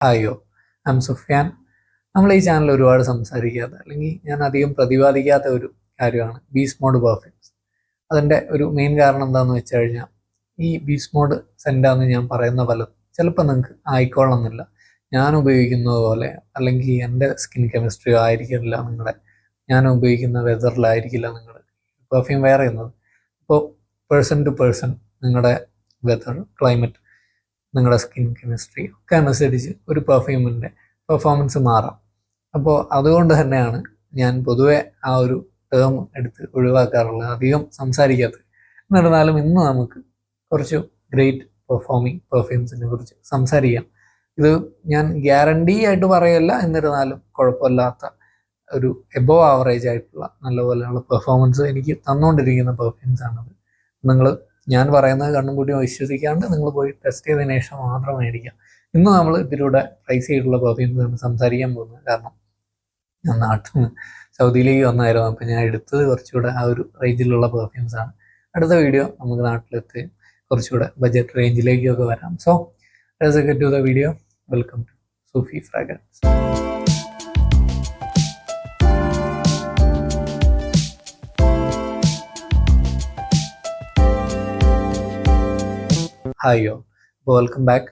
ഹായോ, I M Sufyan. നമ്മൾ ഈ channel ഒരുപാട് സംസാരിക്കാത്ത അല്ലെങ്കിൽ ഞാൻ അധികം പ്രതിപാദിക്കാത്ത ഒരു കാര്യമാണ് ബീസ്റ്റ് മോഡ് പെർഫ്യൂംസ്. അതിൻ്റെ ഒരു മെയിൻ കാരണം എന്താണെന്ന് വെച്ച് കഴിഞ്ഞാൽ ഈ ബീസ്റ്റ് മോഡ് സെൻറ്റാന്ന് ഞാൻ പറയുന്ന പലതും ചിലപ്പോൾ നിങ്ങൾക്ക് ആയിക്കോളണമെന്നില്ല. ഞാൻ ഉപയോഗിക്കുന്നത് പോലെ അല്ലെങ്കിൽ എൻ്റെ സ്കിൻ കെമിസ്ട്രി ആയിരിക്കില്ല ഞാൻ ഉപയോഗിക്കുന്ന വെതറിലായിരിക്കില്ല നിങ്ങളുടെ പെർഫ്യൂം വെയർ ചെയ്യുന്നത്. അപ്പോൾ പേഴ്സൺ ടു പേഴ്സൺ നിങ്ങളുടെ വെതർ, ക്ലൈമറ്റ്, നിങ്ങളുടെ സ്കിൻ കെമിസ്ട്രി ഒക്കെ അനുസരിച്ച് ഒരു പെർഫ്യൂമിൻ്റെ പെർഫോമൻസ് മാറാം. അപ്പോൾ അതുകൊണ്ട് തന്നെയാണ് ഞാൻ പൊതുവെ ആ ഒരു ടേം എടുത്ത് ഒഴിവാക്കാറുള്ളത്, അധികം സംസാരിക്കാത്തത്. എന്നിരുന്നാലും ഇന്ന് നമുക്ക് കുറച്ച് ഗ്രേറ്റ് പെർഫോമിങ് പെർഫ്യൂംസിനെ കുറിച്ച് സംസാരിക്കാം. ഇത് ഞാൻ ഗ്യാരണ്ടി ആയിട്ട് പറയല്ല, എന്നിരുന്നാലും കുഴപ്പമില്ലാത്ത ഒരു എബോവ് ആവറേജ് ആയിട്ടുള്ള നല്ലപോലെയുള്ള പെർഫോമൻസ് എനിക്ക് തന്നുകൊണ്ടിരിക്കുന്ന പെർഫ്യൂംസ് ആണത്. നിങ്ങൾ ഞാൻ പറയുന്നത് കണ്ണും കൂടി വിശ്വസിക്കാണ്ട് നിങ്ങൾ പോയി ടെസ്റ്റ് ചെയ്തതിനു ശേഷം മാത്രം മേടിക്കാം. ഇന്ന് നമ്മൾ ഇതിലൂടെ പ്രൈസ് ചെയ്തിട്ടുള്ള പെർഫ്യൂംസ് ആണ് സംസാരിക്കാൻ പോകുന്നത്. കാരണം ഞാൻ നാട്ടിൽ നിന്ന് സൗദിയിലേക്ക് വന്നായിരുന്നു, അപ്പം ഞാൻ എടുത്തത് കുറച്ചുകൂടെ ആ ഒരു റേഞ്ചിലുള്ള പെർഫ്യൂംസ് ആണ്. അടുത്ത വീഡിയോ നമുക്ക് നാട്ടിലെത്തി കുറച്ചുകൂടെ ബഡ്ജറ്റ് റേഞ്ചിലേക്കൊക്കെ വരാം. So let's get to the video. Welcome to Sufi fragrance. ഹായോ, അപ്പോൾ വെൽക്കം ബാക്ക്.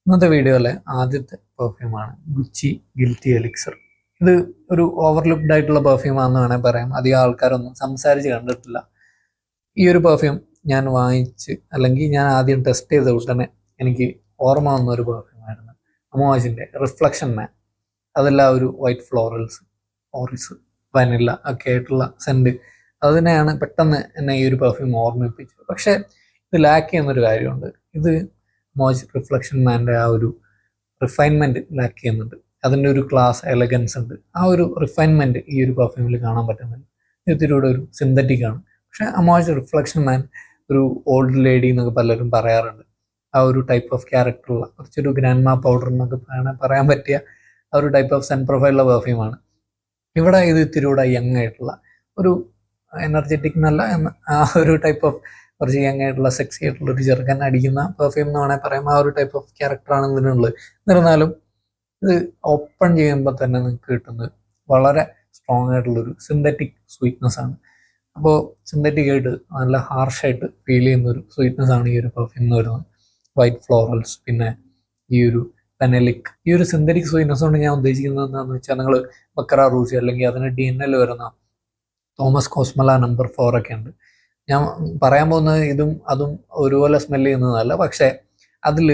ഇന്നത്തെ വീഡിയോയിലെ ആദ്യത്തെ പെർഫ്യൂമാണ് ഗുച്ചി ഗിൽറ്റി എലിക്സർ. ഇത് ഒരു ഓവർലുക്ക്ഡ് ആയിട്ടുള്ള പെർഫ്യൂമാണെന്ന് വേണമെങ്കിൽ പറയാം. അധികം ആൾക്കാരൊന്നും സംസാരിച്ച് കണ്ടിട്ടില്ല. ഈ ഒരു പെർഫ്യൂം ഞാൻ വാങ്ങിച്ച് അല്ലെങ്കിൽ ഞാൻ ആദ്യം ടെസ്റ്റ് ചെയ്ത ഉടനെ എനിക്ക് ഓർമ്മ വന്ന ഒരു പെർഫ്യൂമായിരുന്നു അമോജിൻ്റെ റിഫ്ലക്ഷൻ മാൻ. അതെല്ലാം ഒരു വൈറ്റ് ഫ്ലോറൽസ്, ഓറിസ്, വനില ഒക്കെ ആയിട്ടുള്ള സെൻറ്റ്. അതിനെയാണ് പെട്ടെന്ന് എന്നെ ഈ ഒരു പെർഫ്യൂം ഓർമ്മിപ്പിച്ചത്. പക്ഷേ ഇത് ലാക്ക് ചെയ്യുന്നൊരു കാര്യമുണ്ട്. ഇത് മോജ് റിഫ്ലക്ഷൻ മാൻ്റെ ആ ഒരു റിഫൈൻമെൻറ്റ് ലാക്ക് ചെയ്യുന്നുണ്ട്. അതിൻ്റെ ഒരു ക്ലാസ്, എലഗൻസ് ഉണ്ട്. ആ ഒരു റിഫൈൻമെൻറ്റ് ഈ ഒരു പെർഫ്യൂമിൽ കാണാൻ പറ്റുന്നില്ല. ഇതിലൂടെ ഒരു സിന്തറ്റിക് ആണ്. പക്ഷേ അമോജ് റിഫ്ലക്ഷൻ മാൻ ഒരു ഓൾഡ് ലേഡി എന്നൊക്കെ പലരും പറയാറുണ്ട്. ആ ഒരു ടൈപ്പ് ഓഫ് ക്യാരക്ടറുള്ള കുറച്ചൊരു ഗ്രാൻഡ് പൗഡർ എന്നൊക്കെ പറയാൻ പറ്റിയ ആ ഒരു ടൈപ്പ് ഓഫ് സെൻ പ്രൊഫൈലുള്ള പെർഫ്യൂമാണ്. ഇവിടെ ഇത് ഇത്തിരിയൂടെ യങ് ആയിട്ടുള്ള ഒരു എനർജറ്റിക് എന്നല്ല, ആ ഒരു ടൈപ്പ് ഓഫ് കുറച്ച് യങ് ആയിട്ടുള്ള സെക്സി ആയിട്ടുള്ള ഒരു ചെറുക്കൻ അടിക്കുന്ന പെർഫ്യൂം എന്ന് വേണമെങ്കിൽ പറയാം. ആ ഒരു ടൈപ്പ് ഓഫ് ക്യാരക്ടറാണ് ഇതിനുള്ളത്. എന്നിരുന്നാലും ഇത് ഓപ്പൺ ചെയ്യുമ്പോൾ തന്നെ നിങ്ങൾക്ക് കിട്ടുന്നത് വളരെ സ്ട്രോങ് ആയിട്ടുള്ളൊരു സിന്തറ്റിക് സ്വീറ്റ്നെസ് ആണ്. അപ്പോൾ സിന്തറ്റിക് ആയിട്ട് നല്ല ഹാർഷായിട്ട് ഫീൽ ചെയ്യുന്നൊരു സ്വീറ്റ്നെസ് ആണ് ഈ ഒരു പെർഫ്യൂം എന്ന് വരുന്നത്. വൈറ്റ് ഫ്ലോറൽസ്, പിന്നെ ഈ ഒരു പെനലിക്, ഈ ഒരു സിന്തറ്റിക് സ്വീറ്റ്നെസ് കൊണ്ട് ഞാൻ ഉദ്ദേശിക്കുന്നത് എന്താണെന്ന് വെച്ചാൽ നിങ്ങൾ ബക്കറ റൂസി അല്ലെങ്കിൽ അതിന് DNL വരുന്ന തോമസ് കോസ്മല നമ്പർ 4 ഒക്കെ ഉണ്ട്. ഞാൻ പറയാൻ പോകുന്നത് ഇതും അതും ഒരുപോലെ സ്മെല് ചെയ്യുന്നതല്ല. പക്ഷേ അതിൽ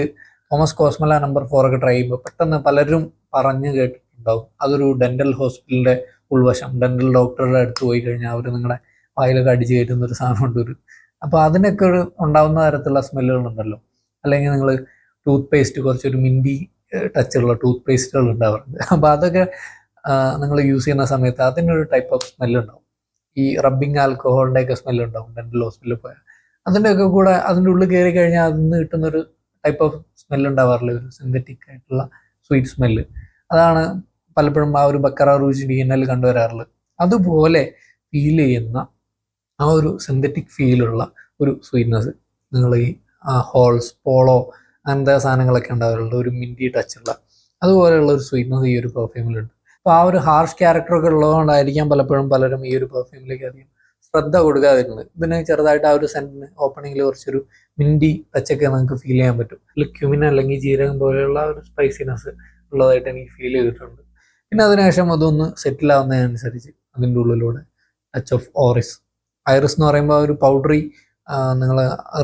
തോമസ് കോസ്മല നമ്പർ 4 ഒക്കെ ട്രൈ ചെയ്യുമ്പോൾ പെട്ടെന്ന് പലരും പറഞ്ഞു കേട്ടിട്ടുണ്ടാവും, അതൊരു ഡെന്റൽ ഹോസ്പിറ്റലിൻ്റെ ഉൾവശം, ഡെന്റൽ ഡോക്ടറുടെ അടുത്ത് പോയി കഴിഞ്ഞാൽ അവർ നിങ്ങളുടെ വായിലൊക്കെ അടിച്ച് കയറ്റുന്നൊരു സാധനമുണ്ട് ഒരു. അപ്പോൾ അതിനൊക്കെ ഒരു ഉണ്ടാവുന്ന തരത്തിലുള്ള സ്മെല്ലുകളുണ്ടല്ലോ. അല്ലെങ്കിൽ നിങ്ങൾ ടൂത്ത് പേസ്റ്റ്, കുറച്ചൊരു മിൻറ്റി ടച്ചുള്ള ടൂത്ത് പേസ്റ്റുകൾ ഉണ്ടാവാറുണ്ട്. അപ്പോൾ അതൊക്കെ നിങ്ങൾ യൂസ് ചെയ്യുന്ന സമയത്ത് അതിനൊരു ടൈപ്പ് ഓഫ് സ്മെല്ലുണ്ടാവും. ഈ റബ്ബിങ് ആൽക്കഹോളിൻ്റെ ഒക്കെ സ്മെല്ലുണ്ടാവും ഡെന്റൽ ഹോസ്പിറ്റലിൽ പോയാൽ. അതിൻ്റെയൊക്കെ കൂടെ അതിൻ്റെ ഉള്ളിൽ കയറി കഴിഞ്ഞാൽ അതിൽ നിന്ന് കിട്ടുന്നൊരു ടൈപ്പ് ഓഫ് സ്മെല്ലുണ്ടാവാറില്ല, ഒരു സിന്തറ്റിക് ആയിട്ടുള്ള സ്വീറ്റ് സ്മെല്ല്. അതാണ് പലപ്പോഴും ആ ഒരു ബക്കറ റൂജി DNL കണ്ടുവരാറുള്ളത്. അതുപോലെ ഫീൽ ചെയ്യുന്ന ആ ഒരു സിന്തറ്റിക് ഫീലുള്ള ഒരു സ്വീറ്റ്നെസ് നിങ്ങൾ ഈ ഹോൾസ്, പോളോ അങ്ങനത്തെ സാധനങ്ങളൊക്കെ ഉണ്ടാവാറുണ്ട്, ഒരു മിൻറ്റി ടച്ചുള്ള അതുപോലെയുള്ള ഒരു സ്വീറ്റ്നെസ് ഈ ഒരു പെർഫ്യൂമിലുണ്ട്. അപ്പോൾ ആ ഒരു ഹാർഷ് ക്യാരക്ടറൊക്കെ ഉള്ളതുകൊണ്ടായിരിക്കാം പലപ്പോഴും പലരും ഈ ഒരു പെർഫ്യൂമിലേക്ക് അധികം ശ്രദ്ധ കൊടുക്കാതിരുന്നത്. ഇതിന് ചെറുതായിട്ട് ആ ഒരു സെൻറ്റിന് ഓപ്പണിങ്ങിൽ കുറച്ചൊരു മിൻറ്റി ടച്ചൊക്കെ നമുക്ക് ഫീൽ ചെയ്യാൻ പറ്റും. ക്യുമിൻ അല്ലെങ്കിൽ ജീരകം പോലെയുള്ള ഒരു സ്പൈസിനെസ് ഉള്ളതായിട്ട് എനിക്ക് ഫീൽ ചെയ്തിട്ടുണ്ട്. പിന്നെ അതിനുശേഷം അതൊന്ന് സെറ്റിൽ ആവുന്നതിനനുസരിച്ച് അതിൻ്റെ ഉള്ളിലൂടെ ടച്ച് ഓഫ് ഓറിസ്. ഐറിസ് എന്ന് പറയുമ്പോൾ ഒരു പൗഡറി, നിങ്ങൾ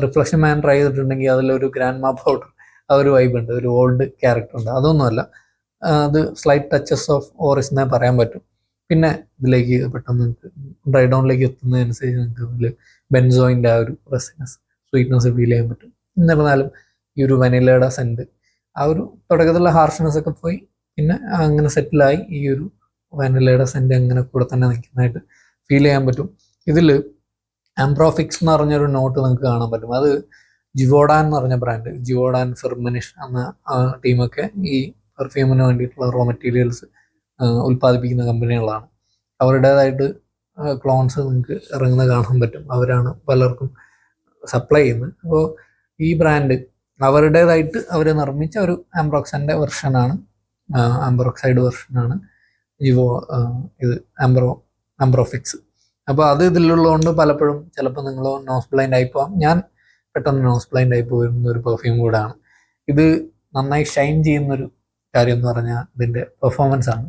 റിഫ്ലക്ഷൻ മാൻ ട്രൈ ചെയ്തിട്ടുണ്ടെങ്കിൽ അതിലൊരു ഗ്രാൻഡ് പൗഡർ ആ ഒരു വൈബ് ഉണ്ട്, ഒരു ഓൾഡ് ക്യാരക്ടർ ഉണ്ട്. അതൊന്നുമല്ല, അത് സ്ലൈറ്റ് ടച്ചസ് ഓഫ് ഓറിസ് എന്നേ പറയാൻ പറ്റും. പിന്നെ ഇതിലേക്ക് പെട്ടെന്ന് നിങ്ങൾക്ക് ഡ്രൈ ഡൗണിലേക്ക് എത്തുന്നതനുസരിച്ച് നിങ്ങൾക്ക് ഇതിൽ ബെൻസോയിൻ്റെ ആ ഒരു റെസിനസ്, സ്വീറ്റ്നെസ് ഫീൽ ചെയ്യാൻ പറ്റും. എന്നിരുന്നാലും ഈ ഒരു വനിലയുടെ സെൻറ്റ് ആ ഒരു തുടക്കത്തിലുള്ള ഹാർഷ്നെസ് ഒക്കെ പോയി പിന്നെ അങ്ങനെ സെറ്റിലായി ഈ ഒരു വനിലയുടെ സെൻറ്റ് അങ്ങനെ കൂടെ തന്നെ നിൽക്കുന്നതായിട്ട് ഫീൽ ചെയ്യാൻ പറ്റും. ഇതിൽ ആംബ്രോഫിക്സ് എന്ന് പറഞ്ഞൊരു നോട്ട് നിങ്ങൾക്ക് കാണാൻ പറ്റും. അത് ജിവോഡാൻ എന്ന് പറഞ്ഞ ബ്രാൻഡ്, ജിവോഡാൻ ഫെർമനിഷ് എന്ന ടീമൊക്കെ ഈ പെർഫ്യൂമിന് വേണ്ടിയിട്ടുള്ള റോ മെറ്റീരിയൽസ് ഉൽപ്പാദിപ്പിക്കുന്ന കമ്പനികളാണ്. അവരുടേതായിട്ട് ക്ലോൺസ് നിങ്ങൾക്ക് ഇറങ്ങുന്നത് കാണാൻ പറ്റും. അവരാണ് പലർക്കും സപ്ലൈ ചെയ്യുന്നത്. അപ്പോൾ ഈ ബ്രാൻഡ് അവരുടേതായിട്ട് അവർ നിർമ്മിച്ച ഒരു ആംബ്രോക്സിൻ്റെ വെർഷനാണ് ആംബർ ഓക്സൈഡ് വെർഷനാണ് ജിവോ ഇത് ആംബ്രോഫിക്സ്. അപ്പോൾ അത് ഇതിലുള്ളതുകൊണ്ട് പലപ്പോഴും ചിലപ്പോൾ നിങ്ങൾ നോസ് ബ്ലൈൻഡ് ആയി പോകാം. ഞാൻ പെട്ടെന്ന് നോസ് ബ്ലൈൻഡ് ആയി പോയിരുന്ന ഒരു പെർഫ്യൂം കൂടാണ്. ഇത് നന്നായി ഷൈൻ ചെയ്യുന്നൊരു കാര്യം എന്ന് പറഞ്ഞാൽ ഇതിൻ്റെ പെർഫോമൻസ് ആണ്.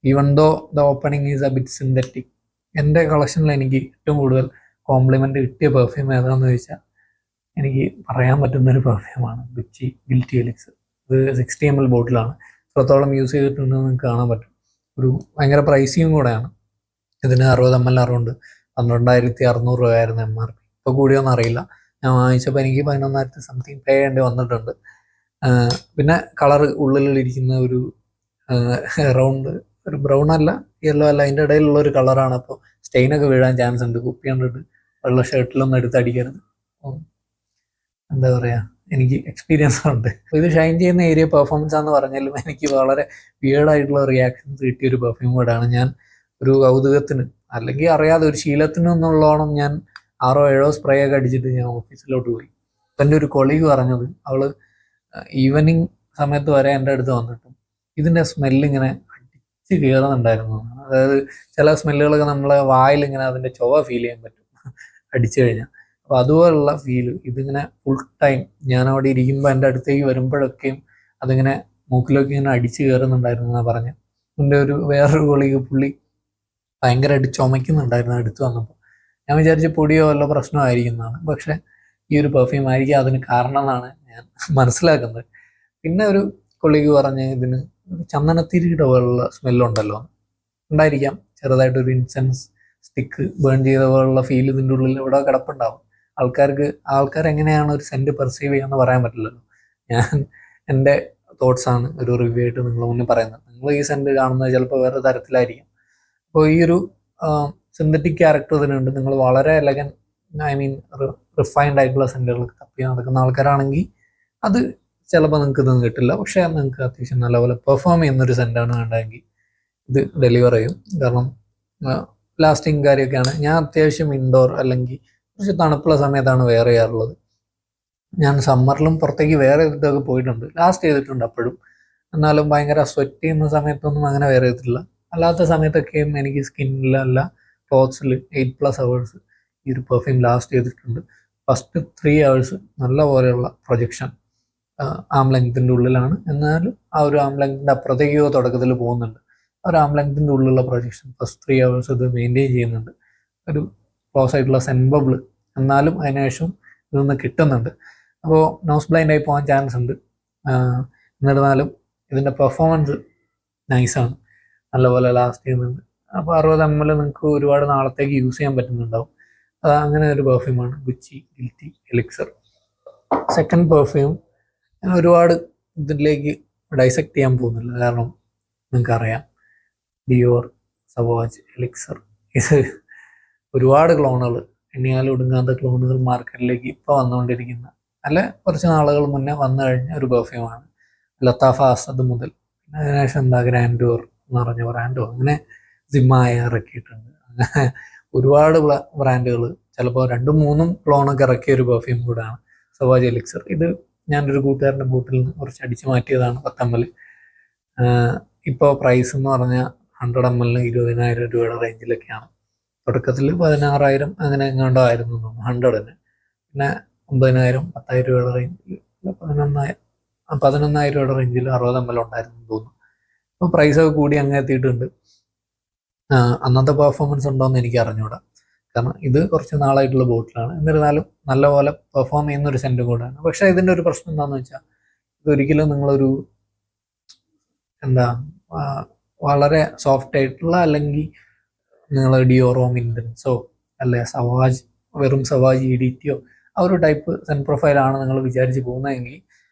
Even though the opening is a bit synthetic. എൻ്റെ കളക്ഷനിൽ എനിക്ക് ഏറ്റവും കൂടുതൽ കോംപ്ലിമെൻ്റ് കിട്ടിയ പെർഫ്യൂം ഏതാണെന്ന് ചോദിച്ചാൽ എനിക്ക് പറയാൻ പറ്റുന്നൊരു പെർഫ്യൂമാണ് ഗുച്ചി ഗിൽറ്റി എലിക്സർ. ഇത് 60 ml ബോട്ടിലാണ്. എത്രത്തോളം യൂസ് ചെയ്തിട്ടുണ്ടെന്ന് നിങ്ങൾക്ക് കാണാൻ പറ്റും. ഒരു ഭയങ്കര പ്രൈസിയും കൂടെയാണ്. ഇതിന് 60 ml അറൗണ്ട് 12,600 രൂപയായിരുന്നു MRP. ഇപ്പോൾ കൂടിയോന്ന് അറിയില്ല. ഞാൻ വാങ്ങിച്ചപ്പോൾ എനിക്ക് 11,000 സംതിങ് പേ ചെയ്യേണ്ടി വന്നിട്ടുണ്ട്. പിന്നെ കളർ ഉള്ളിലിരിക്കുന്ന ഒരു റൗണ്ട് ഒരു ബ്രൗൺ അല്ല യെല്ലോ അല്ല, അതിൻ്റെ ഇടയിലുള്ള ഒരു കളറാണ്. അപ്പോൾ സ്റ്റെയിനൊക്കെ വീഴാൻ ചാൻസ് ഉണ്ട്. കുപ്പി കണ്ടിട്ട് വെള്ള ഷർട്ടിലൊന്നും എടുത്തടിക്കരുത്. എന്താ പറയുക, എനിക്ക് എക്സ്പീരിയൻസ് ഉണ്ട്. ഇത് ഷൈൻ ചെയ്യുന്ന ഏരിയ പെർഫോമൻസ് ആണെന്ന് പറഞ്ഞാലും എനിക്ക് വളരെ വിയേർഡായിട്ടുള്ള റിയാക്ഷൻസ് കിട്ടിയൊരു പെർഫ്യൂം കൂടാണ്. ഞാൻ ഒരു കൗതുകത്തിന് അല്ലെങ്കിൽ അറിയാതെ ഒരു ശീലത്തിന് എന്നുള്ളോണം ഞാൻ 6 or 7 സ്പ്രേ ഒക്കെ അടിച്ചിട്ട് ഞാൻ ഓഫീസിലോട്ട് പോയി. അപ്പം എൻ്റെ ഒരു കൊളീഗ് പറഞ്ഞത് അവള് ഈവനിങ് സമയത്ത് വരെ എൻ്റെ അടുത്ത് വന്നിട്ടും ഇതിൻ്റെ സ്മെല്ലിങ്ങനെ അടിച്ച് കയറുന്നുണ്ടായിരുന്നു. അതായത് ചില സ്മെല്ലുകളൊക്കെ നമ്മളെ വായിലിങ്ങനെ അതിൻ്റെ ചൊവ ഫീൽ ചെയ്യാൻ പറ്റും അടിച്ചു കഴിഞ്ഞാൽ. അപ്പോൾ അതുപോലുള്ള ഫീല് ഇതിങ്ങനെ ഫുൾ ടൈം ഞാൻ അവിടെ ഇരിക്കുമ്പോൾ എൻ്റെ അടുത്തേക്ക് വരുമ്പോഴൊക്കെയും അതിങ്ങനെ മൂക്കിലൊക്കെ ഇങ്ങനെ അടിച്ച് കയറുന്നുണ്ടായിരുന്നു എന്നാണ് പറഞ്ഞത്. എൻ്റെ ഒരു വേറൊരു കൊളീഗ് പുള്ളി ഭയങ്കരമായിട്ട് ചുമയ്ക്കുന്നുണ്ടായിരുന്നു അടുത്ത് വന്നപ്പോൾ. ഞാൻ വിചാരിച്ച പൊടിയോ വല്ല പ്രശ്നമായിരിക്കുന്നതാണ്. പക്ഷെ ഈ ഒരു പെർഫ്യൂം ആയിരിക്കും അതിന് കാരണം എന്നാണ് ഞാൻ മനസ്സിലാക്കുന്നത്. പിന്നെ ഒരു കൊളീഗ് പറഞ്ഞ് ഇതിന് ചന്ദനത്തിരിയുടെ പോലുള്ള സ്മെല്ലുണ്ടല്ലോ, ഉണ്ടായിരിക്കാം. ചെറുതായിട്ടൊരു ഇൻസെൻസ് സ്റ്റിക്ക് ബേൺ ചെയ്ത പോലുള്ള ഫീൽ ഇതിൻ്റെ ഉള്ളിൽ ഇവിടെ കിടപ്പുണ്ടാവും. ആൾക്കാരെങ്ങനെയാണ് ഒരു സെൻറ്റ് പെർസീവ് ചെയ്യാന്ന് പറയാൻ പറ്റില്ലല്ലോ. ഞാൻ എൻ്റെ തോട്ട്സാണ് ഒരു റിവ്യൂ ആയിട്ട് നിങ്ങൾ മുന്നിൽ പറയുന്നത്. നിങ്ങൾ ഈ സെൻറ്റ് കാണുന്നത് ചിലപ്പോൾ വേറെ തരത്തിലായിരിക്കും. അപ്പോൾ ഈ ഒരു സിന്തറ്റിക് ക്യാരക്ടർ ഇതിനുണ്ട്. നിങ്ങൾ വളരെ റിഫൈൻഡ് ആയിട്ടുള്ള സെൻറ്റുകൾ തപ്പി നടക്കുന്ന ആൾക്കാരാണെങ്കിൽ അത് ചിലപ്പോൾ നിങ്ങൾക്ക് ഇതൊന്നും കിട്ടില്ല. പക്ഷേ നിങ്ങൾക്ക് അത്യാവശ്യം നല്ലപോലെ പെർഫോം ചെയ്യുന്നൊരു സെൻറ്റാണ് വേണ്ടതെങ്കിൽ ഇത് ഡെലിവർ ചെയ്യും. കാരണം ലാസ്റ്റിങ് കാര്യമൊക്കെയാണ്. ഞാൻ അത്യാവശ്യം ഇൻഡോർ അല്ലെങ്കിൽ കുറച്ച് തണുപ്പുള്ള സമയത്താണ് വെയർ ചെയ്യാറുള്ളത്. ഞാൻ സമ്മറിലും പുറത്തേക്ക് വെയർ ചെയ്തിട്ടൊക്കെ പോയിട്ടുണ്ട്, ലാസ്റ്റ് ചെയ്തിട്ടുണ്ട് അപ്പോഴും. എന്നാലും ഭയങ്കര സ്വെറ്റ് ചെയ്യുന്ന സമയത്തൊന്നും അങ്ങനെ വെയർ ചെയ്തിട്ടില്ല. അല്ലാത്ത സമയത്തൊക്കെയും എനിക്ക് സ്കിന്നിലല്ല ക്ലോത്ത്സിൽ 8+ hours ഈ ഒരു പെർഫ്യൂം ലാസ്റ്റ് ചെയ്തിട്ടുണ്ട്. ഫസ്റ്റ് 3 hours നല്ല പോലെയുള്ള പ്രൊജക്ഷൻ ആം ലെങ്ത്തിൻ്റെ ഉള്ളിലാണ്. എന്നാലും ആ ഒരു ആം ലെങ്ത്തിൻ്റെ അപ്പുറത്തേക്കോ തുടക്കത്തിൽ പോകുന്നുണ്ട്. ഒരു ആം ലെങ്ത്തിൻ്റെ ഉള്ളിലുള്ള പ്രൊജക്ഷൻ ഫസ്റ്റ് 3 hours ഇത് മെയിൻറ്റെയിൻ ചെയ്യുന്നുണ്ട്. ഒരു ക്ലോസ് ആയിട്ടുള്ള സെൻബബിൾ എന്നാലും അതിനുശേഷം ഇതൊന്ന് കിട്ടുന്നുണ്ട്. അപ്പോൾ നോസ് ബ്ലൈൻഡ് ആയി പോകാൻ ചാൻസ് ഉണ്ട്. എന്നിരുന്നാലും ഇതിൻ്റെ പെർഫോമൻസ് നൈസാണ്, നല്ലപോലെ ലാസ്റ്റ് ചെയ്യുന്നുണ്ട്. അപ്പോൾ 60 ml നിങ്ങൾക്ക് ഒരുപാട് നാളത്തേക്ക് യൂസ് ചെയ്യാൻ പറ്റുന്നുണ്ടാവും. അങ്ങനെ ഒരു പെർഫ്യൂമാണ് Gucci Guilty Elixir. Second perfume ഞാൻ ഒരുപാട് ഇതിലേക്ക് ഡൈസെക്ട് ചെയ്യാൻ പോകുന്നില്ല, കാരണം നിങ്ങൾക്കറിയാം ഡിയോർ സവാജ് എലിക്സർ. ഇത് ഒരുപാട് ക്ലോണുകൾ, എണ്ണിയാലും ഒടുങ്ങാത്ത ക്ലോണുകൾ മാർക്കറ്റിലേക്ക് ഇപ്പോൾ വന്നുകൊണ്ടിരിക്കുന്ന, അല്ല കുറച്ച് നാളുകൾ മുന്നേ വന്നു കഴിഞ്ഞ ഒരു പെർഫ്യൂമാണ്. ലത്താഫ അസദ് മുതൽ പിന്നെ അതിനുശേഷം എന്താ ഗ്രാൻഡോർ എന്ന് പറഞ്ഞ ബ്രാൻഡോ അങ്ങനെ സിമായ ഇറക്കിയിട്ടുണ്ട്. അങ്ങനെ ഒരുപാട് ബ്രാൻഡുകൾ, ചിലപ്പോൾ 2-3 ക്ലോണൊക്കെ ഇറക്കിയ ഒരു പെർഫ്യൂം കൂടെയാണ് സവാജ് എലിക്സർ. ഇത് ഞാനൊരു കൂട്ടുകാരൻ്റെ ബോട്ടിൽ നിന്ന് കുറച്ച് അടിച്ചു മാറ്റിയതാണ് 10 ml. ഇപ്പോൾ പ്രൈസ് എന്ന് പറഞ്ഞാൽ 100 ml 20,000 രൂപയുടെ റേഞ്ചിലൊക്കെയാണ്. തുടക്കത്തിൽ 16,000 അങ്ങനെ എങ്ങാണ്ടോ ആയിരുന്നു 100-ന്. പിന്നെ 9,000 10,000 രൂപയുടെ റേഞ്ചിൽ 11,000 രൂപയുടെ റേഞ്ചിൽ 60 ml ഉണ്ടായിരുന്നു തോന്നുന്നു. അപ്പോൾ പ്രൈസൊക്കെ കൂടി അങ്ങ് എത്തിയിട്ടുണ്ട്. അന്നത്തെ പെർഫോമൻസ് ഉണ്ടോയെന്ന് എനിക്ക് അറിഞ്ഞൂടാ, കാരണം ഇത് കുറച്ച് നാളായിട്ടുള്ള ബോട്ടിലാണ്. എന്നിരുന്നാലും നല്ലപോലെ പെർഫോം ചെയ്യുന്നൊരു സെൻറ്റും കൂടെയാണ്. പക്ഷേ ഇതിൻ്റെ ഒരു പ്രശ്നം എന്താണെന്ന് വെച്ചാൽ ഇതൊരിക്കലും നിങ്ങളൊരു വളരെ സോഫ്റ്റ് ആയിട്ടുള്ള, അല്ലെങ്കിൽ നിങ്ങൾ ഡിയോറോ മിൻറ്റൻസോ അല്ലെ സവാജ് വെറും സവാജ് ഇഡിറ്റിയോ ആ ഒരു ടൈപ്പ് സെൻ പ്രൊഫൈലാണ് നിങ്ങൾ വിചാരിച്ച് പോകുന്നതെങ്കിൽ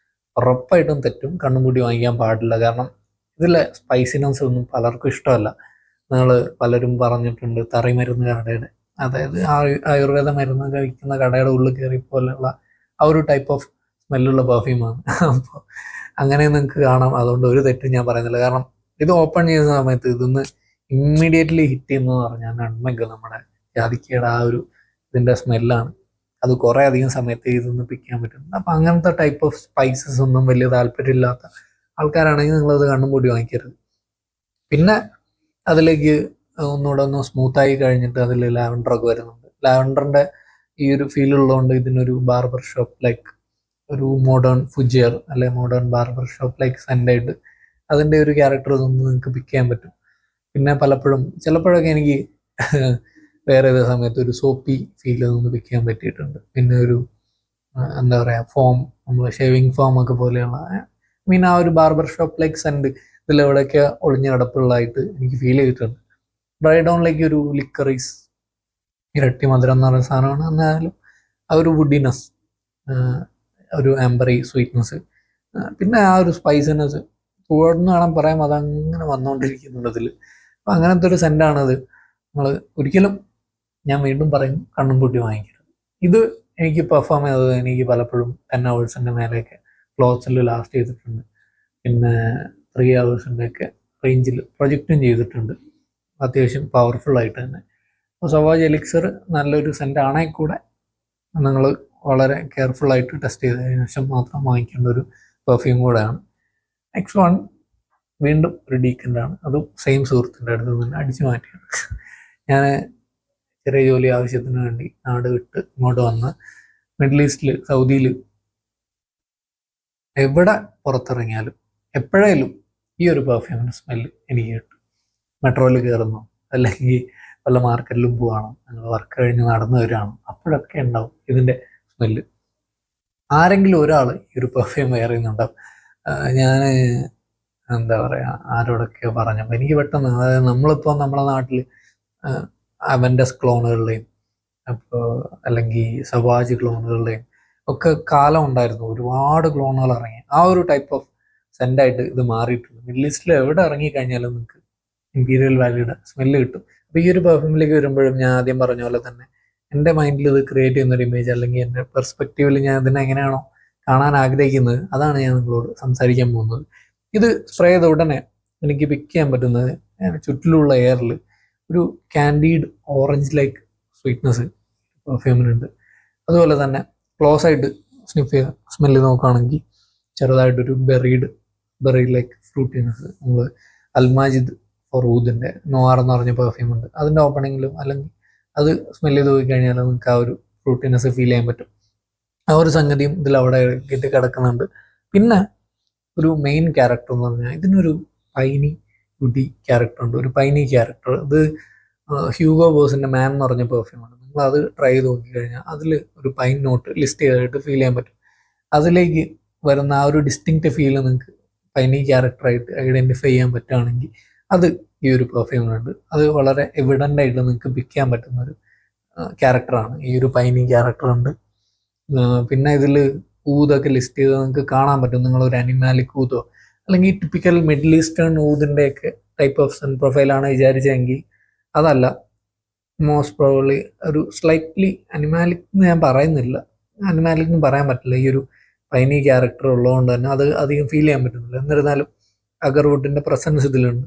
ഉറപ്പായിട്ടും തെറ്റും. കണ്ണും കൂടി വാങ്ങിക്കാൻ പാടില്ല. കാരണം ഇതിലെ സ്പൈസിനെസ് ഒന്നും പലർക്കും ഇഷ്ടമല്ല. നിങ്ങൾ പലരും പറഞ്ഞിട്ടുണ്ട് തറിമരുന്ന് കടയുടെ, അതായത് ആയുർവേദ മരുന്ന് കഴിക്കുന്ന കടയുടെ ഉള്ളിൽ കയറി പോലെയുള്ള ആ ഒരു ടൈപ്പ് ഓഫ് സ്മെല്ലുള്ള പെർഫ്യൂമാണ്. അപ്പോൾ അങ്ങനെ നിങ്ങൾക്ക് കാണാം. അതുകൊണ്ട് ഒരു തെറ്റും ഞാൻ പറയുന്നില്ല. കാരണം ഇത് ഓപ്പൺ ചെയ്യുന്ന സമയത്ത് ഇതൊന്ന് ഇമ്മീഡിയറ്റ്ലി ഹിറ്റ് ചെയ്യുന്നതെന്ന് പറഞ്ഞാൽ നന്മയ്ക്ക് നമ്മുടെ ജാതിക്കയുടെ ആ ഒരു ഇതിൻ്റെ സ്മെല്ലാണ്. അത് കുറേ അധികം സമയത്ത് ഇതൊന്ന് പിക്കാൻ പറ്റും. അപ്പം അങ്ങനത്തെ ടൈപ്പ് ഓഫ് സ്പൈസസ് ഒന്നും വലിയ താല്പര്യമില്ലാത്ത ആൾക്കാരാണെങ്കിൽ നിങ്ങളത് കണ്ണും പൂട്ടി വാങ്ങിക്കരുത്. പിന്നെ അതിലേക്ക് ഒന്നുകൂടെ ഒന്ന് സ്മൂത്തായി കഴിഞ്ഞിട്ട് അതിൽ ലാവൻഡറൊക്കെ വരുന്നുണ്ട്. ലാവൻഡറിൻ്റെ ഈ ഒരു ഫീൽ ഉള്ളതുകൊണ്ട് ഇതിനൊരു ബാർബർ ഷോപ്പ് ലൈക്ക് ഒരു മോഡേൺ ഫുജിയർ അല്ലെ മോഡേൺ ബാർബർ ഷോപ്പ് ലൈക്ക് സെൻ്റായിട്ട് അതിൻ്റെ ഒരു ക്യാരക്ടർ ഒന്ന് നിങ്ങൾക്ക് പിക്ക് ചെയ്യാൻ പറ്റും. പിന്നെ ചിലപ്പോഴൊക്കെ എനിക്ക് വേറെ ഏത് സമയത്ത് ഒരു സോപ്പി ഫീൽ ഒന്ന് പിക്ക് ചെയ്യാൻ പറ്റിയിട്ടുണ്ട്. പിന്നെ ഒരു എന്താ പറയുക ഫോം, നമ്മൾ ഷേവിങ് ഫോം ഒക്കെ പോലെയുള്ള ആ ഒരു ബാർബർ ഷോപ്പ് ലൈക്ക് സെൻറ്റ് ഇതിലെവിടെയൊക്കെ ഒളിഞ്ഞു കിടപ്പുള്ളതായിട്ട് എനിക്ക് ഫീൽ ചെയ്തിട്ടുണ്ട്. ഡ്രൈ ഡൗണിലേക്ക് ഒരു ലിക്കറീസ് ഇരട്ടി മധുരം എന്ന് പറയുന്ന സാധനമാണ്. എന്നാലും ആ ഒരു വുഡിനെസ്, ഒരു ആംബറി സ്വീറ്റ്നെസ്, പിന്നെ ആ ഒരു സ്പൈസിനെസ് തുടർന്ന് വേണം പറയാം, അതങ്ങനെ വന്നുകൊണ്ടിരിക്കുന്നുണ്ട് അതിൽ. അപ്പം അങ്ങനത്തെ ഒരു സെൻ്റാണത്. നമ്മൾ ഒരിക്കലും, ഞാൻ വീണ്ടും പറയും, കണ്ണും പൂട്ടി വാങ്ങിക്കരുത്. ഇത് എനിക്ക് പെർഫോം ചെയ്തത് എനിക്ക് പലപ്പോഴും 10 hours മേലെയൊക്കെ ക്ലോത്ത്സിൽ ലാസ്റ്റ് ചെയ്തിട്ടുണ്ട്. പിന്നെ 3 hours ഒക്കെ റേഞ്ചിൽ പ്രൊജക്റ്റും ചെയ്തിട്ടുണ്ട്, അത്യാവശ്യം പവർഫുള്ളായിട്ട് തന്നെ. അപ്പോൾ സവാജ് എലിക്സർ നല്ലൊരു സെൻ്റ് ആണെങ്കിൽ കൂടെ നിങ്ങൾ വളരെ കെയർഫുള്ളായിട്ട് ടെസ്റ്റ് ചെയ്തതിനു ശേഷം മാത്രം വാങ്ങിക്കേണ്ട ഒരു പെർഫ്യൂം കൂടെയാണ്. നെക്സ്റ്റ് വൺ വീണ്ടും ഒരു ഡീക്കൻ്റാണ്. അതും സെയിം സുഹൃത്തിൻ്റെ അടുത്ത് നിന്ന് അടിച്ചു മാറ്റിയാണ്. ഞാൻ ചെറിയ ജോലി ആവശ്യത്തിന് വേണ്ടി നാട് വിട്ട് ഇങ്ങോട്ട് വന്ന് മിഡിൽ ഈസ്റ്റിൽ, സൗദിയിൽ എവിടെ പുറത്തിറങ്ങിയാലും എപ്പോഴേലും ഈ ഒരു പെർഫ്യൂമിൻ്റെ സ്മെല്ല് എനിക്ക് കിട്ടും. മെട്രോയിൽ കയറുന്നു, അല്ലെങ്കിൽ വല്ല മാർക്കറ്റിലും പോവാണോ, ഞങ്ങൾ വർക്ക് കഴിഞ്ഞ് നടന്നു വരികയാണോ, അപ്പോഴൊക്കെ ഉണ്ടാവും ഇതിൻ്റെ സ്മെല്ല്. ആരെങ്കിലും ഒരാൾ ഈ ഒരു പെർഫ്യൂം വെയർ ചെയ്യുന്നുണ്ടാവും. ഞാൻ എന്താ പറയുക, ആരോടൊക്കെയോ പറഞ്ഞപ്പോൾ എനിക്ക് പെട്ടെന്ന്, അതായത് നമ്മളിപ്പോൾ നമ്മുടെ നാട്ടിൽ അവൻഡസ് ക്ലോണുകളുടെയും അപ്പോൾ അല്ലെങ്കിൽ സവാജ് ക്ലോണുകളുടെയും ഒക്കെ കാലം ഉണ്ടായിരുന്നു. ഒരുപാട് ക്ലോണുകൾ ഇറങ്ങി. ആ ഒരു ടൈപ്പ് ഓഫ് സെൻ്റായിട്ട് ഇത് മാറിയിട്ടുണ്ട്. മിഡിൽ ഈസ്റ്റിൽ എവിടെ ഇറങ്ങിക്കഴിഞ്ഞാലും നിങ്ങൾക്ക് ഇമ്പീരിയൽ വാലിയുടെ സ്മെല്ല് കിട്ടും. അപ്പോൾ ഈ ഒരു പെർഫ്യൂമിലേക്ക് വരുമ്പോഴും ഞാൻ ആദ്യം പറഞ്ഞ പോലെ തന്നെ എൻ്റെ മൈൻഡിൽ ഇത് ക്രിയേറ്റ് ചെയ്യുന്നൊരു ഇമേജ്, അല്ലെങ്കിൽ എൻ്റെ പെർസ്പെക്റ്റീവിൽ ഞാൻ ഇതിനെ എങ്ങനെയാണോ കാണാൻ ആഗ്രഹിക്കുന്നത്, അതാണ് ഞാൻ നിങ്ങളോട് സംസാരിക്കാൻ പോകുന്നത്. ഇത് സ്പ്രേ ചെയ്ത ഉടനെ എനിക്ക് പിക്ക് ചെയ്യാൻ പറ്റുന്നത് ചുറ്റിലുള്ള എയറിൽ ഒരു കാൻഡീഡ് ഓറഞ്ച് ലൈക്ക് സ്വീറ്റ്നെസ് പെർഫ്യൂമിനുണ്ട്. അതുപോലെ തന്നെ ക്ലോസ് ആയിട്ട് സ്നിഫ് ചെയ്ത് സ്മെല്ല് നോക്കുകയാണെങ്കിൽ ചെറുതായിട്ടൊരു ബെറി ലൈക്ക് ഫ്രൂട്ടിനെസ്. നമ്മൾ അൽമാജിദ് ഫറൂദിൻ്റെ നോർ എന്ന് പറഞ്ഞ പെർഫ്യൂം ഉണ്ട്. അതിൻ്റെ ഓപ്പണിങ്ങിലും അല്ലെങ്കിൽ അത് സ്മെല്ല് ചെയ്ത് പോയിക്കഴിഞ്ഞാൽ നിങ്ങൾക്ക് ആ ഒരു ഫ്രൂട്ടിനെസ് ഫീൽ ചെയ്യാൻ പറ്റും. ആ ഒരു സംഗതിയും ഇതിൽ അവിടെ കെട്ടി കിടക്കുന്നുണ്ട്. പിന്നെ ഒരു മെയിൻ ക്യാരക്ടർ എന്ന് പറഞ്ഞാൽ ഇതിനൊരു പൈനി വുഡി ക്യാരക്ടർ ഉണ്ട്, ഒരു പൈനി ക്യാരക്ടർ. ഇത് ഹ്യൂഗോ ബോസിൻ്റെ മാൻ എന്ന് പറഞ്ഞ പെർഫ്യൂമാണ്. നിങ്ങൾ അത് ട്രൈ ചെയ്ത് നോക്കിക്കഴിഞ്ഞാൽ അതിൽ ഒരു പൈൻ നോട്ട് ലിസ്റ്റ് ചെയ്തിട്ട് ഫീൽ ചെയ്യാൻ പറ്റും. അതിലേക്ക് വരുന്ന ആ ഒരു ഡിസ്റ്റിങ്ക്റ്റ് ഫീൽ നിങ്ങൾക്ക് പൈനി ക്യാരക്ടറായിട്ട് ഐഡൻറ്റിഫൈ ചെയ്യാൻ പറ്റുകയാണെങ്കിൽ അത് ഈ ഒരു പെർഫ്യൂമിനുണ്ട്. അത് വളരെ എവിഡൻ്റ് ആയിട്ട് നിങ്ങൾക്ക് പിക്ക് ചെയ്യാൻ പറ്റുന്ന ഒരു ക്യാരക്ടറാണ്, ഈ ഒരു പൈനി ക്യാരക്ടറുണ്ട്. പിന്നെ ഇതിൽ ഊതൊക്കെ ലിസ്റ്റ് ചെയ്ത് നിങ്ങൾക്ക് കാണാൻ പറ്റും. നിങ്ങളൊരു അനിമാലിക് ഊതോ അല്ലെങ്കിൽ ടിപ്പിക്കൽ മിഡിൽ ഈസ്റ്റേൺ ഊതിൻ്റെയൊക്കെ ടൈപ്പ് ഓഫ് സൺ പ്രൊഫൈലാണ് വിചാരിച്ചതെങ്കിൽ അതല്ല. മോസ്റ്റ് പ്രോബബ്ലി ഒരു സ്ലൈറ്റ്ലി അനിമാലിക് എന്ന് ഞാൻ പറയുന്നില്ല, അനിമാലിക് എന്ന് പറയാൻ പറ്റില്ല. ഈ ഒരു പൈനി ക്യാരക്ടർ ഉള്ളതുകൊണ്ട് തന്നെ അത് അധികം ഫീൽ ചെയ്യാൻ പറ്റുന്നില്ല. എന്നിരുന്നാലും അഗർവുഡിൻ്റെ പ്രസൻസ് ഇതിലുണ്ട്.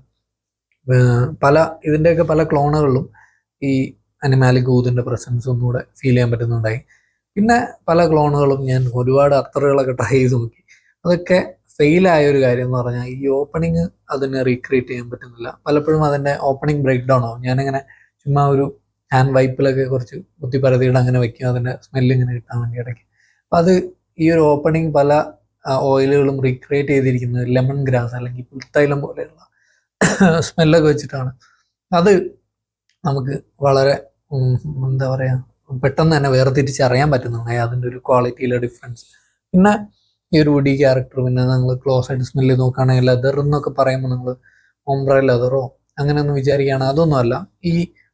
ഇതിൻ്റെയൊക്കെ പല ക്ലോണുകളിലും ഈ അനിമാലിക് ഊതിൻ്റെ പ്രസൻസ് ഒന്നുകൂടെ ഫീൽ ചെയ്യാൻ പറ്റുന്നുണ്ടായി. പിന്നെ പല ക്ലോണുകളും ഞാൻ ഒരുപാട് അത്തറുകളൊക്കെ ട്രൈ ചെയ്ത് നോക്കി. അതൊക്കെ ഫെയിലായ ഒരു കാര്യം എന്ന് പറഞ്ഞാൽ ഈ ഓപ്പണിങ് അതിനെ റീക്രിയേറ്റ് ചെയ്യാൻ പറ്റുന്നില്ല. പലപ്പോഴും അതിൻ്റെ ഓപ്പണിങ് ബ്രേക്ക് ഡൗൺ ആവും. ഞാനിങ്ങനെ ചുമ്മാ ഒരു ഹാൻഡ് വൈപ്പിലൊക്കെ കുറച്ച് കുത്തിപ്പരതിയുടെ അങ്ങനെ വെക്കും, അതിൻ്റെ സ്മെല്ല് ഇങ്ങനെ കിട്ടാൻ വേണ്ടി ഇടയ്ക്ക്. അപ്പം അത് ഈ ഒരു ഓപ്പണിങ് പല ഓയിലുകളും റീക്രിയേറ്റ് ചെയ്തിരിക്കുന്നത് ലെമൺ ഗ്രാസ് അല്ലെങ്കിൽ പുൽത്തൈലം പോലെയുള്ള സ്മെല്ലൊക്കെ വെച്ചിട്ടാണ്. അത് നമുക്ക് വളരെ എന്താ പറയുക, പെട്ടെന്ന് തന്നെ വേർതിരിച്ചറിയാൻ പറ്റുന്നുണ്ട് അതിൻ്റെ ഒരു ക്വാളിറ്റിയിലെ ഡിഫറൻസ്. പിന്നെ ഈ ഒരു വുഡി ക്യാരക്ടർ, പിന്നെ നിങ്ങൾ ക്ലോസ് ആയിട്ട് സ്മെല്ല് നോക്കുകയാണെങ്കിൽ ലെതർ എന്നൊക്കെ പറയുമ്പോൾ നിങ്ങൾ ഓംബ്ര ലെതറോ അങ്ങനെയൊന്നും വിചാരിക്കുകയാണ്, അതൊന്നുമല്ല. ഈ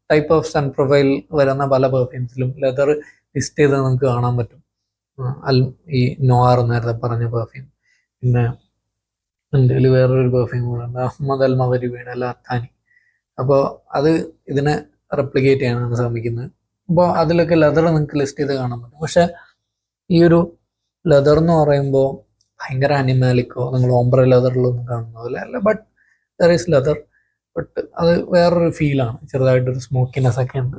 ടൈപ്പ് ഓഫ് സൺ പ്രൊഫൈൽ വരുന്ന പല പെർഫ്യൂംസിലും ലെതർ ലിസ്റ്റ് ചെയ്ത് നിങ്ങൾക്ക് കാണാൻ പറ്റും. ഈ നോർ നേരത്തെ പറഞ്ഞ പെർഫ്യൂം. പിന്നെ ഇതിൽ വേറൊരു പെർഫ്യൂം കൂടെ ഉണ്ട്, അഹമ്മദ് അൽ മവരിബിയുടെ ലാത്താനി. അപ്പോൾ അത് ഇതിനെ റെപ്ലിക്കേറ്റ് ചെയ്യാനാണ് ശ്രമിക്കുന്നത്. അപ്പോൾ അതിലൊക്കെ ലെതർ നിങ്ങൾക്ക് ലിസ്റ്റ് ചെയ്ത് കാണാൻ പറ്റും. പക്ഷെ ഈ ഒരു ലെതർ എന്ന് പറയുമ്പോൾ ഭയങ്കര അനിമാലിക്കോ നിങ്ങൾ ഓംബ്ര ലെതറിലൊന്നും കാണുന്ന പോലെ അല്ല. But there is leather, but അത് വേറൊരു ഫീലാണ്, ചെറുതായിട്ടൊരു സ്മോക്കിനെസ് ഒക്കെ ഉണ്ട്.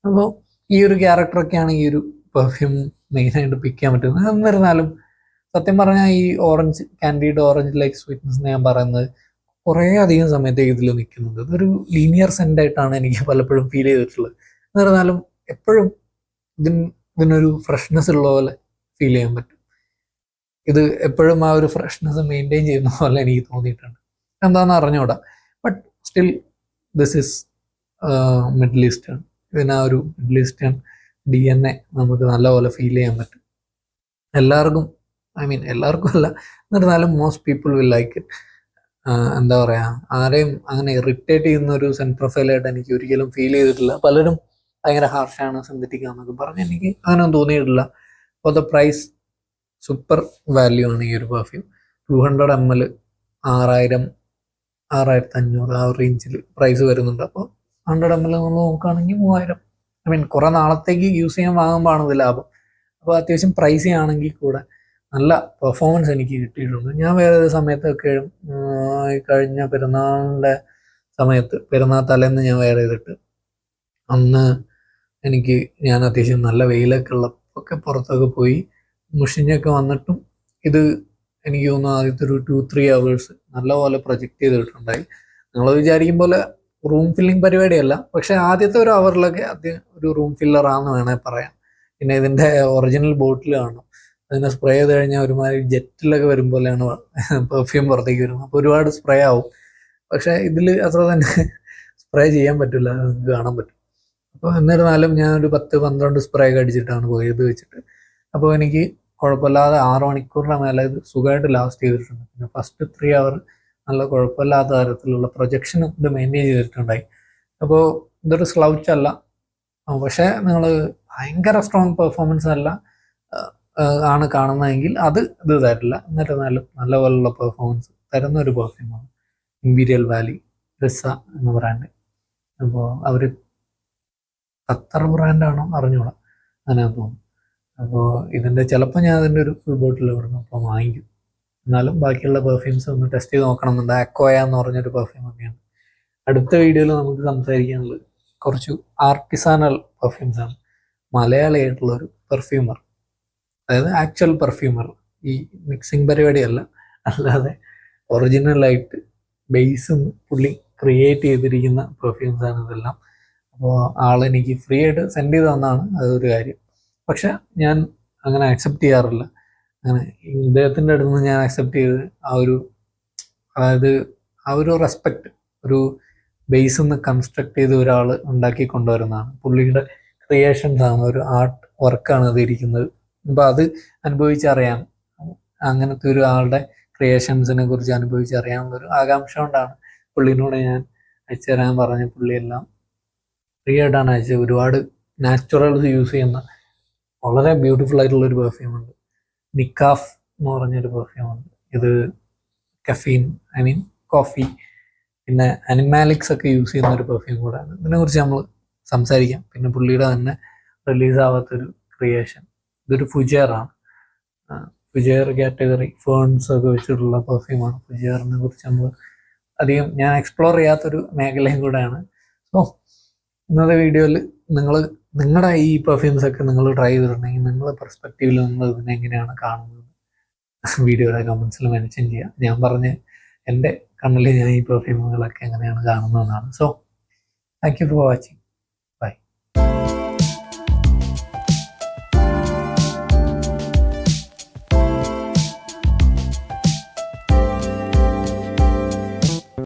അപ്പോൾ ഈ ഒരു ക്യാരക്ടറൊക്കെയാണ് ഈ ഒരു പെർഫ്യൂം മെയിനായിട്ട് പിക്ക് ചെയ്യാൻ പറ്റുന്നത്. എന്നിരുന്നാലും സത്യം പറഞ്ഞാൽ ഈ orange candid orange like sweetness ഞാൻ പറയുന്നത് കുറേ അധികം സമയത്തേക്ക് ഇതിൽ നിൽക്കുന്നുണ്ട്. ഇതൊരു ലീനിയർ സെൻ്റ് ആയിട്ടാണ് എനിക്ക് പലപ്പോഴും ഫീൽ ചെയ്തിട്ടുള്ളത്. എന്നിരുന്നാലും എപ്പോഴും ഇതിനൊരു ഫ്രഷ്നെസ് ഉള്ള പോലെ ഫീൽ ചെയ്യാൻ പറ്റും. ഇത് എപ്പോഴും ആ ഒരു ഫ്രഷ്നെസ് മെയിൻറ്റെയിൻ ചെയ്യുന്ന പോലെ എനിക്ക് തോന്നിയിട്ടുണ്ട്. എന്താണെന്ന് അറിഞ്ഞൂടാ. But still this is middle eastern. ഇതിനാ ഒരു മിഡിൽ ഈസ്റ്റേൺ DNA നമുക്ക് നല്ലപോലെ ഫീൽ ചെയ്യാൻ പറ്റും. എല്ലാവർക്കും എല്ലാവർക്കും അല്ല, എന്നിരുന്നാലും most people will like it. എന്താ പറയുക, ആരെയും അങ്ങനെ ഇറിറ്റേറ്റ് ചെയ്യുന്ന ഒരു സെൻറ്റ് പ്രൊഫൈലായിട്ട് എനിക്ക് ഒരിക്കലും ഫീൽ ചെയ്തിട്ടില്ല. പലരും ഭയങ്കര ഹാർഷാണ്, സിന്തറ്റിക് ആണെന്നൊക്കെ പറഞ്ഞ് എനിക്ക് അങ്ങനെ തോന്നിയിട്ടില്ല. For the price super value ആണ് ഈ ഒരു പെർഫ്യൂം. 200 ml 6,000-6,500 ആ റേഞ്ചിൽ പ്രൈസ് വരുന്നുണ്ട്. അപ്പോൾ 100 ml നമ്മൾ നോക്കുകയാണെങ്കിൽ 3000. കുറേ നാളത്തേക്ക് യൂസ് ചെയ്യാൻ വാങ്ങുമ്പോഴാണ് ഇത് ലാഭം. അപ്പോൾ അത്യാവശ്യം പ്രൈസി ആണെങ്കിൽ കൂടെ നല്ല പെർഫോമൻസ് എനിക്ക് കിട്ടിയിട്ടുണ്ട്. ഞാൻ വേറെ സമയത്തൊക്കെ കഴിഞ്ഞ പെരുന്നാളിൻ്റെ സമയത്ത്, പെരുന്നാൾ തലേന്ന് ഞാൻ വേറെ ചെയ്തിട്ട്, അന്ന് ഞാൻ അത്യാവശ്യം നല്ല വെയിലൊക്കെ ഉള്ളപ്പൊക്കെ പുറത്തൊക്കെ പോയി മുഷിഞ്ഞൊക്കെ വന്നിട്ടും ഇത് എനിക്ക് തോന്നുന്നു ആദ്യത്തെ ഒരു 2-3 hours നല്ലപോലെ പ്രൊജക്റ്റ് ചെയ്തിട്ടുണ്ടായി. നിങ്ങൾ വിചാരിക്കും പോലെ റൂം ഫില്ലിംഗ് പരിപാടിയല്ല, പക്ഷെ ആദ്യത്തെ ഒരു അവറിലൊക്കെ ഒരു റൂം ഫില്ലറാണെന്ന് വേണേൽ പറയാം. പിന്നെ ഇതിൻ്റെ ഒറിജിനൽ ബോട്ടിൽ കാണും. അതിനെ സ്പ്രേ ചെയ്ത് കഴിഞ്ഞാൽ ഒരുമാതിരി ജെറ്റിലൊക്കെ വരും പോലെയാണ് പെർഫ്യൂം പുറത്തേക്ക് വരുന്നത്. അപ്പോൾ ഒരുപാട് സ്പ്രേ ആവും. പക്ഷേ ഇതിൽ അത്ര തന്നെ സ്പ്രേ ചെയ്യാൻ പറ്റില്ല, നിങ്ങൾക്ക് കാണാൻ പറ്റും. അപ്പോൾ എന്നിരുന്നാലും ഞാൻ ഒരു 10-12 സ്പ്രേ ഒക്കെ അടിച്ചിട്ടാണ് പോയത് വെച്ചിട്ട്. അപ്പോൾ എനിക്ക് കുഴപ്പമില്ലാതെ 6 മണിക്കൂറിൻ്റെ മേലെ ഇത് സുഖമായിട്ട് ലാസ്റ്റ് ചെയ്തിട്ടുണ്ട്. പിന്നെ ഫസ്റ്റ് 3 hour നല്ല കുഴപ്പമില്ലാത്ത തരത്തിലുള്ള പ്രൊജക്ഷനും ഇത് മെയിൻറ്റെയിൻ ചെയ്തിട്ടുണ്ടായി. അപ്പോൾ ഇതൊരു സ്ലൗച്ച് അല്ല, പക്ഷേ നിങ്ങൾ ഭയങ്കര സ്ട്രോങ് പെർഫോമൻസ് അല്ല ആണ് കാണുന്നതെങ്കിൽ ഇത് തരില്ല. എന്നിരുന്നാലും നല്ലപോലുള്ള പെർഫോമൻസ് തരുന്ന ഒരു പെർഫ്യൂമാണ് ഇമ്പീരിയൽ വാലി റിസ എന്ന ബ്രാൻഡ്. അപ്പോൾ അവർ ഖത്തർ ബ്രാൻഡാണോ അറിഞ്ഞൂടാ, അങ്ങനെ തോന്നുന്നു. അപ്പോൾ ചിലപ്പോൾ ഞാൻ അതിൻ്റെ ഒരു ഫുൾ ബോട്ടിൽ ഇവിടുന്ന് അപ്പോൾ വാങ്ങിക്കും. എന്നാലും ബാക്കിയുള്ള പെർഫ്യൂംസ് ഒന്ന് ടെസ്റ്റ് ചെയ്ത് നോക്കണമെന്നുണ്ട്. അക്വയ എന്ന് പറഞ്ഞൊരു പെർഫ്യൂം ഒക്കെയാണ്. അടുത്ത വീഡിയോയിൽ നമുക്ക് സംസാരിക്കാനുള്ളത് കുറച്ച് ആർട്ടിസാനൽ പെർഫ്യൂംസാണ്. മലയാളിയായിട്ടുള്ളൊരു പെർഫ്യൂമർ, അതായത് ആക്ച്വൽ പെർഫ്യൂമർ, ഈ മിക്സിങ് പരിപാടിയല്ല, അല്ലാതെ ഒറിജിനലായിട്ട് ബേസും പുള്ളി ക്രിയേറ്റ് ചെയ്തിരിക്കുന്ന പെർഫ്യൂംസാണ് ഇതെല്ലാം. അപ്പോൾ ആളെനിക്ക് ഫ്രീ ആയിട്ട് സെൻഡ് ചെയ്ത് തന്നാണ്, അതൊരു കാര്യം. പക്ഷെ ഞാൻ അങ്ങനെ അക്സെപ്റ്റ് ചെയ്യാറില്ല. അങ്ങനെ ഇദ്ദേഹത്തിൻ്റെ അടുത്ത് നിന്ന് ഞാൻ അക്സെപ്റ്റ് ചെയ്ത് അതായത് ആ ഒരു റെസ്പെക്റ്റ്, ഒരു ബേസ് ഒന്ന് കൺസ്ട്രക്ട് ചെയ്ത് ഒരാൾ ഉണ്ടാക്കി കൊണ്ടുവരുന്നതാണ്. പുള്ളിയുടെ ക്രിയേഷൻസ് ആണ്, ഒരു ആർട്ട് വർക്കാണ് അത് ഇരിക്കുന്നത്. അപ്പോൾ അത് അനുഭവിച്ചറിയാൻ, അങ്ങനത്തെ ഒരു ആളുടെ ക്രിയേഷൻസിനെ കുറിച്ച് അനുഭവിച്ചറിയാനുള്ളൊരു ആകാംക്ഷ കൊണ്ടാണ് പുള്ളിനോട് ഞാൻ അയച്ചു തരാൻ പറഞ്ഞ. പുള്ളിയെല്ലാം ഫ്രീ ആയിട്ടാണ് അയച്ചത്. ഒരുപാട് നാച്ചുറൽസ് യൂസ് ചെയ്യുന്ന വളരെ ബ്യൂട്ടിഫുൾ ആയിട്ടുള്ളൊരു പെർഫ്യൂമുണ്ട്, നിക്കാഫ് എന്ന് പറഞ്ഞൊരു പെർഫ്യൂമുണ്ട്. ഇത് കഫീൻ, കോഫി, പിന്നെ അനിമാലിക്സ് ഒക്കെ യൂസ് ചെയ്യുന്ന ഒരു പെർഫ്യൂം കൂടെയാണ്. ഇതിനെക്കുറിച്ച് നമ്മൾ സംസാരിക്കാം. പിന്നെ പുള്ളിയുടെ തന്നെ റിലീസാവാത്തൊരു ക്രിയേഷൻ, ഇതൊരു ഫുജേറാണ്. ഫുജേർ കാറ്റഗറി ഫേൺസ് ഒക്കെ വെച്ചിട്ടുള്ള പെർഫ്യൂമാണ്. ഫുജേറിനെ കുറിച്ച് നമ്മൾ അധികം ഞാൻ എക്സ്പ്ലോർ ചെയ്യാത്തൊരു മേഖലയും കൂടെയാണ്. സോ ഇന്നത്തെ വീഡിയോയിൽ നിങ്ങളുടെ ഈ പെർഫ്യൂംസ് ഒക്കെ നിങ്ങൾ ട്രൈ ചെയ്തിട്ടുണ്ടെങ്കിൽ നിങ്ങളുടെ പെർസ്പെക്റ്റീവിൽ നിങ്ങൾ ഇതിനെ എങ്ങനെയാണ് കാണുന്നത് വീഡിയോയുടെ കമൻസിൽ മെൻഷൻ ചെയ്യുക. ഞാൻ പറഞ്ഞ് എൻ്റെ കണ്ണിൽ ഞാൻ ഈ പെർഫ്യൂമുകളൊക്കെ എങ്ങനെയാണ് കാണുന്നതെന്നാണ്. So thank you for watching.